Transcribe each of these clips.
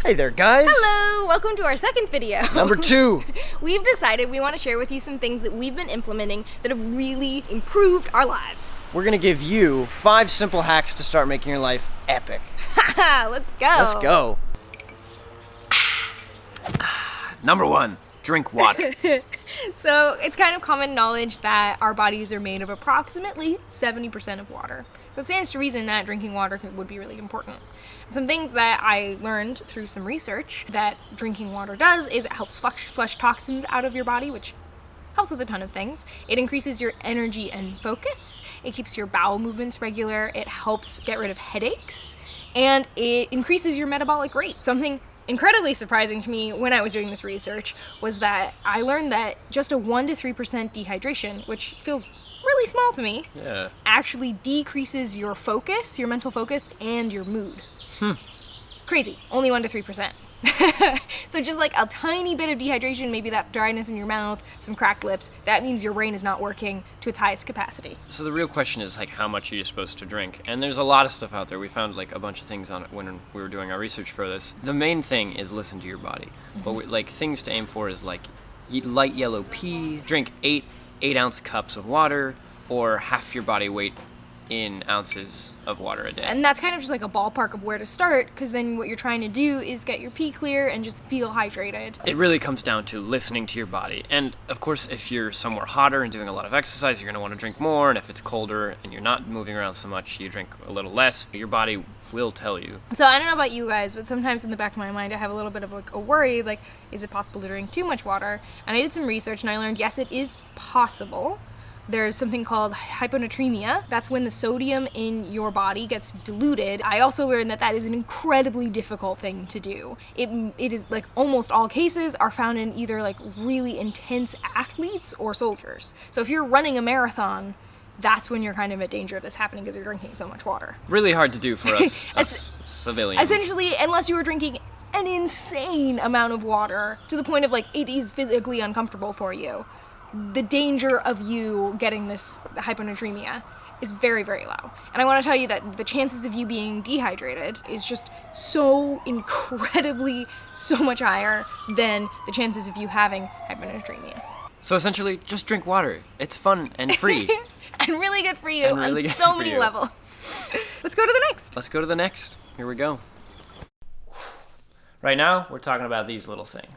Hey there, guys! Hello! Welcome to our second video. Number 2! We've decided we want to share with you some things that we've been implementing that have really improved our lives. We're gonna give you 5 simple hacks to start making your life epic. Let's go! Let's go! Number 1, drink water. So it's kind of common knowledge that our bodies are made of approximately 70% of water. So it stands to reason that drinking water would be really important. Some things that I learned through some research that drinking water does is it helps flush toxins out of your body, which helps with a ton of things. It increases your energy and focus. It keeps your bowel movements regular. It helps get rid of headaches. And it increases your metabolic rate. Something incredibly surprising to me when I was doing this research was that I learned that just a 1 to 3% dehydration, which feels really small to me, actually decreases your focus, your mental focus, and your mood. Crazy. Only 1 to 3%. So just like a tiny bit of dehydration, maybe that dryness in your mouth, some cracked lips, that means your brain is not working to its highest capacity. So the real question is, like, how much are you supposed to drink? And there's a lot of stuff out there. We found, like, a bunch of things on it when we were doing our research for this. The main thing is listen to your body. But, like, things to aim for is, like, eat light yellow pea, drink 8-ounce cups of water, or half your body weight in ounces of water a day. And that's kind of just like a ballpark of where to start, because then what you're trying to do is get your pee clear and just feel hydrated. It really comes down to listening to your body. And of course, if you're somewhere hotter and doing a lot of exercise, you're gonna wanna drink more. And if it's colder and you're not moving around so much, you drink a little less. Your body will tell you. So I don't know about you guys, but sometimes in the back of my mind, I have a little bit of like a worry, like, is it possible to drink too much water? And I did some research and I learned, yes, it is possible. There's something called hyponatremia. That's when the sodium in your body gets diluted. I also learned that that is an incredibly difficult thing to do. It is like almost all cases are found in either like really intense athletes or soldiers. So if you're running a marathon, that's when you're kind of at danger of this happening because you're drinking so much water. Really hard to do for us civilians. Essentially, unless you were drinking an insane amount of water to the point of like it is physically uncomfortable for you, the danger of you getting this hyponatremia is very, very low. And I want to tell you that the chances of you being dehydrated is just so incredibly, so much higher than the chances of you having hyponatremia. So essentially, just drink water. It's fun and free. And really good for you on so many levels. Let's go to the next. Let's go to the next. Here we go. Right now, we're talking about these little things.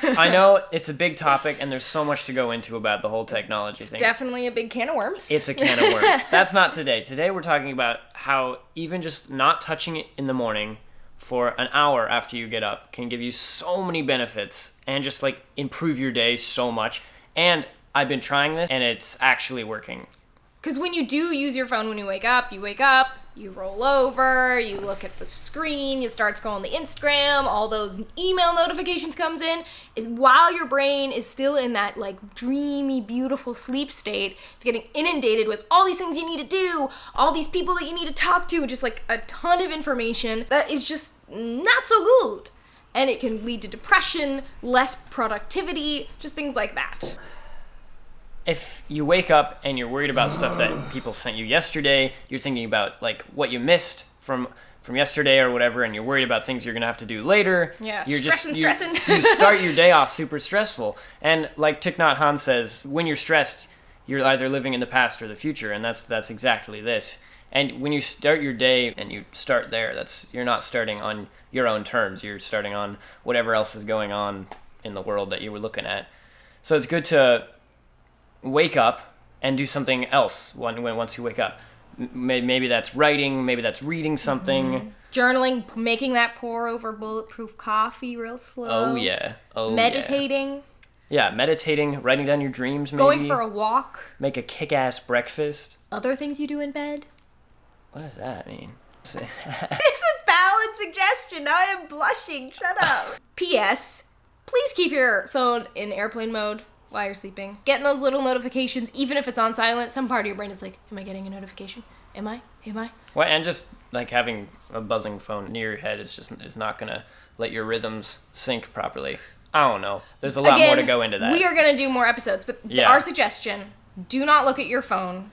I know it's a big topic and there's so much to go into about the whole technology thing. Definitely a big can of worms. It's a can of worms. That's not today. Today we're talking about how even just not touching it in the morning for an hour after you get up can give you so many benefits and just like improve your day so much. And I've been trying this and it's actually working. Because when you do use your phone when you wake up, you roll over, you look at the screen, you start scrolling the Instagram, all those email notifications comes in, is while your brain is still in that like dreamy, beautiful sleep state, it's getting inundated with all these things you need to do, all these people that you need to talk to, just like a ton of information that is just not so good. And it can lead to depression, less productivity, just things like that. If you wake up and you're worried about stuff that people sent you yesterday, you're thinking about like what you missed from yesterday or whatever, and you're worried about things you're gonna have to do later. Yeah, you're stressing. You start your day off super stressful. And like Thich Nhat Hanh says, when you're stressed, you're either living in the past or the future, and that's exactly this. And when you start your day and you start there, you're not starting on your own terms. You're starting on whatever else is going on in the world that you were looking at. So it's good to wake up and do something else once you wake up. Maybe that's writing, maybe that's reading something. Journaling, making that pour over bulletproof coffee real slow. Oh yeah. Meditating. Yeah, meditating, writing down your dreams maybe. Going for a walk. Make a kick-ass breakfast. Other things you do in bed. What does that mean? It's a valid suggestion. Now I am blushing. Shut up. P.S. Please keep your phone in airplane mode while you're sleeping. Getting those little notifications, even if it's on silent, some part of your brain is like, am I getting a notification? Am I? Well, and just like having a buzzing phone near your head is not gonna let your rhythms sync properly. I don't know. There's a lot more to go into that. We are gonna do more episodes, but our suggestion, do not look at your phone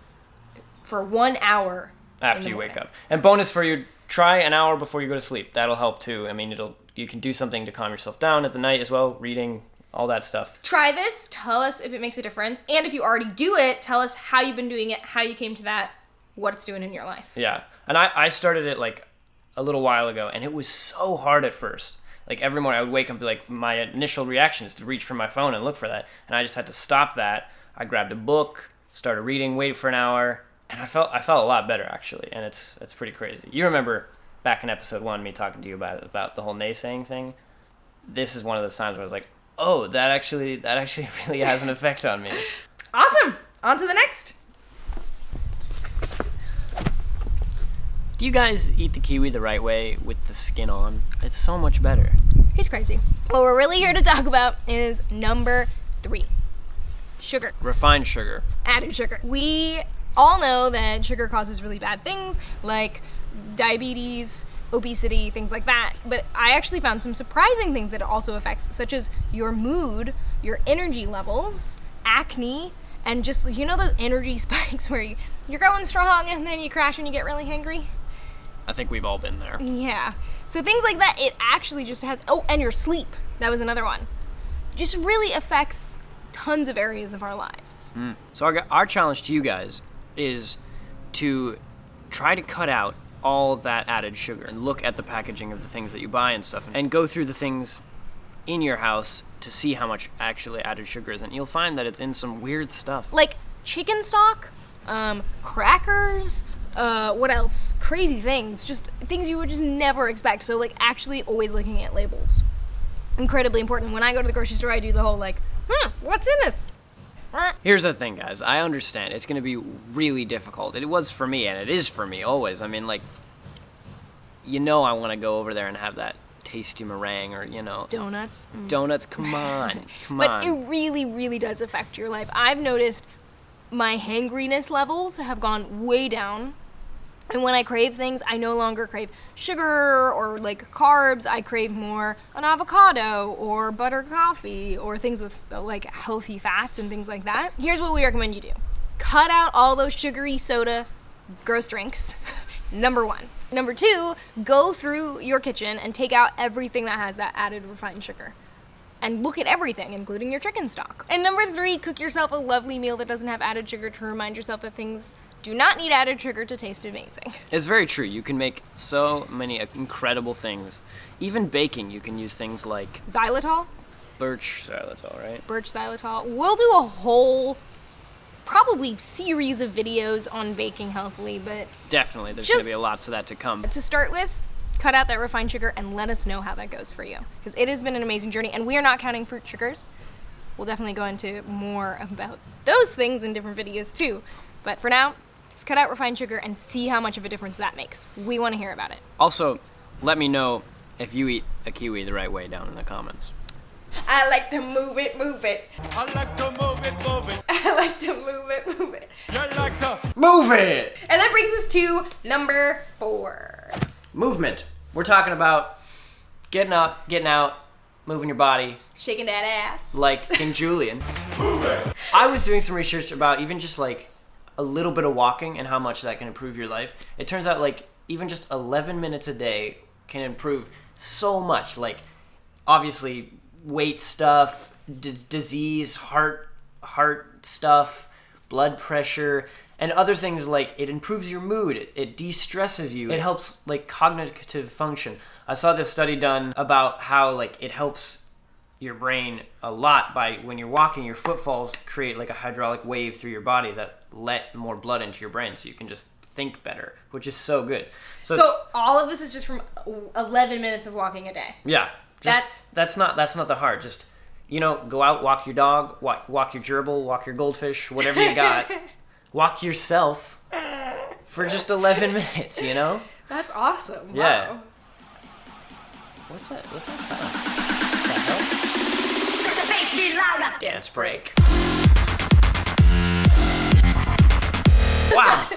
for 1 hour after you wake up. And bonus for you try an hour before you go to sleep. That'll help too. I mean, you can do something to calm yourself down at the night as well, reading, all that stuff. Try this, tell us if it makes a difference, and if you already do it, tell us how you've been doing it, how you came to that, what it's doing in your life. Yeah, and I started it like a little while ago, and it was so hard at first. Like every morning I would wake up and be like, my initial reaction is to reach for my phone and look for that, and I just had to stop that. I grabbed a book, started reading, waited for an hour, and I felt a lot better actually, and it's pretty crazy. You remember back in episode 1 me talking to you about the whole naysaying thing? This is one of those times where I was like, oh, that actually really has an effect on me. Awesome! On to the next. Do you guys eat the kiwi the right way with the skin on? It's so much better. He's crazy. What we're really here to talk about is number 3. Sugar. Refined sugar. Added sugar. We all know that sugar causes really bad things like diabetes, obesity, things like that. But I actually found some surprising things that it also affects, such as your mood, your energy levels, acne, and just, you know, those energy spikes where you're going strong and then you crash and you get really hangry? I think we've all been there. Yeah. So things like that, it actually just has, oh, and your sleep. That was another one. Just really affects tons of areas of our lives. So our challenge to you guys is to try to cut out all that added sugar and look at the packaging of the things that you buy and stuff and go through the things in your house to see how much actually added sugar is, and you'll find that it's in some weird stuff. Like chicken stock, crackers, what else? Crazy things, just things you would just never expect. So like actually always looking at labels. Incredibly important. When I go to the grocery store, I do the whole like, what's in this? Here's the thing, guys. I understand it's going to be really difficult. It was for me, and it is for me always. I mean, like, you know I want to go over there and have that tasty meringue or, you know. Donuts. Donuts, come on. Come But on. it really, really does affect your life. I've noticed my hangriness levels have gone way down. And when I crave things, I no longer crave sugar or like carbs. I crave more an avocado or butter coffee or things with like healthy fats and things like that. Here's what we recommend you do. Cut out all those sugary soda, gross drinks. Number 1. Number 2, go through your kitchen and take out everything that has that added refined sugar. And look at everything, including your chicken stock. And number 3, cook yourself a lovely meal that doesn't have added sugar to remind yourself that things do not need added sugar to taste amazing. It's very true. You can make so many incredible things. Even baking, you can use things like Xylitol? birch xylitol, right? Birch xylitol. We'll do a whole, probably series of videos on baking healthily, but Definitely. There's going to Just- be lots of that to come. to start with, cut out that refined sugar and let us know how that goes for you. Because it has been an amazing journey, and we are not counting fruit sugars. We'll definitely go into more about those things in different videos too. But for now, just cut out refined sugar and see how much of a difference that makes. We want to hear about it. Also, let me know if you eat a kiwi the right way down in the comments. I like to move it, move it. I like to move it. I like to move it, move it. You like to Move it! And that brings us to number 4. Movement. We're talking about getting up, getting out, moving your body, Shaking that ass. like King Julian. I was doing some research about even just like a little bit of walking and how much that can improve your life. It turns out like even just 11 minutes a day can improve so much. Like obviously weight stuff, disease, heart stuff, blood pressure, and other things. Like it improves your mood, it de-stresses you, it helps like cognitive function. I saw this study done about how like it helps your brain a lot by when you're walking, your footfalls create like a hydraulic wave through your body that let more blood into your brain so you can just think better, which is so good. So all of this is just from 11 minutes of walking a day. Yeah, that's not the hard. Just, you know, go out, walk your dog, walk your gerbil, walk your goldfish, whatever you got. Walk yourself for just 11 minutes, you know? That's awesome. Yeah. Wow. What's that sound? Dance break. Wow.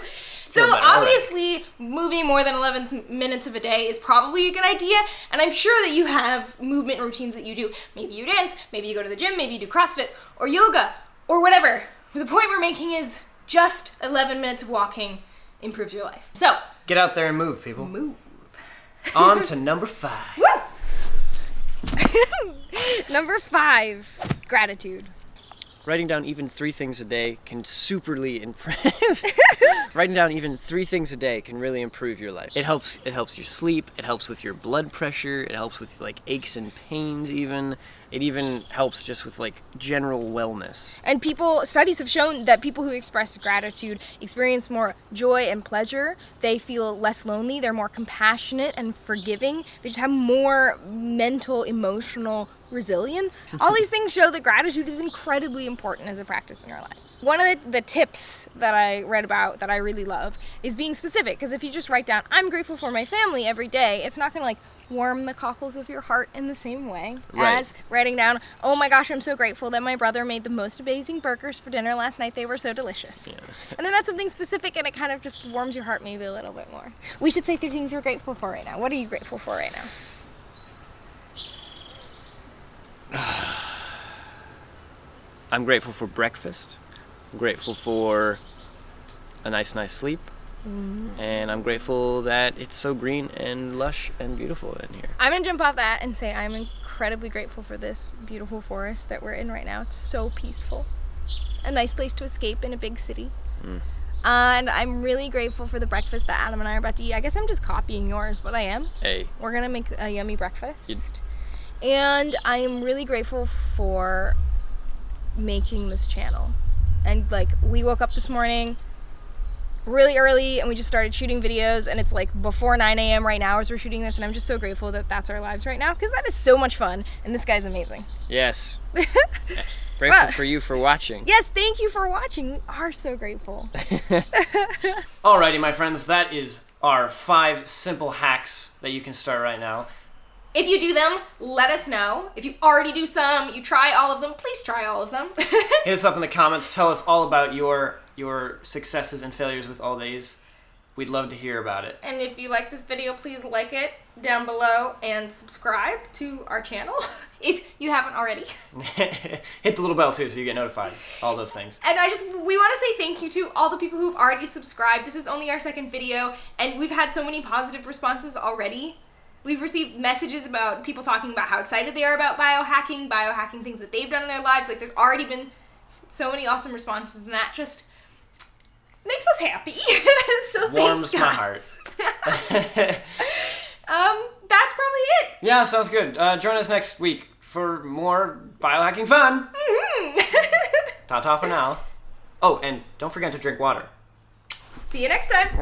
So Feel better already. obviously, moving more than 11 minutes of a day is probably a good idea, and I'm sure that you have movement routines that you do. Maybe you dance, maybe you go to the gym, maybe you do CrossFit, or yoga, or whatever. The point we're making is just 11 minutes of walking improves your life. So, Get out there and move, people. move. On to number 5. Number 5, gratitude. Writing down even 3 things a day can superly improve. Writing down even 3 things a day can really improve your life. It helps your sleep, it helps with your blood pressure, it helps with like aches and pains even. It even helps just with like general wellness. And studies have shown that people who express gratitude experience more joy and pleasure. They feel less lonely. They're more compassionate and forgiving. They just have more mental, emotional resilience. All these things show that gratitude is incredibly important as a practice in our lives. One of the tips that I read about that I really love is being specific. Because if you just write down, I'm grateful for my family every day, it's not going to like warm the cockles of your heart in the same way as writing down, oh my gosh, I'm so grateful that my brother made the most amazing burgers for dinner last night. They were so delicious. Yes. And then that's something specific and it kind of just warms your heart maybe a little bit more. We should say 3 things you're grateful for right now. What are you grateful for right now? I'm grateful for breakfast. I'm grateful for a nice sleep. And I'm grateful that it's so green and lush and beautiful in here. I'm gonna jump off that and say I'm incredibly grateful for this beautiful forest that we're in right now. It's so peaceful. A nice place to escape in a big city. And I'm really grateful for the breakfast that Adam and I are about to eat. I guess I'm just copying yours, but I am. Hey. We're gonna make a yummy breakfast. And I am really grateful for making this channel. And like, we woke up this morning really early and we just started shooting videos, and it's like before 9 a.m. right now as we're shooting this, and I'm just so grateful that that's our lives right now, because that is so much fun, and this guy's amazing. Yes. Grateful for you for watching. Yes, thank you for watching. We are so grateful. Alrighty, my friends, that is our 5 simple hacks that you can start right now. If you do them, let us know. If you already do some, you try all of them, please try all of them. Hit us up in the comments. Tell us all about your successes and failures with all these. We'd love to hear about it. And if you like this video, please like it down below and subscribe to our channel if you haven't already. Hit the little bell too so you get notified. All those things. And we want to say thank you to all the people who've already subscribed. This is only our 2nd video, and we've had so many positive responses already. We've received messages about people talking about how excited they are about biohacking things that they've done in their lives. Like, there's already been so many awesome responses, and that just makes us happy. So warms thanks, my guys. heart. That's probably it. Yeah, sounds good. Join us next week for more biohacking fun. Ta-ta for now. Oh, and don't forget to drink water. See you next time.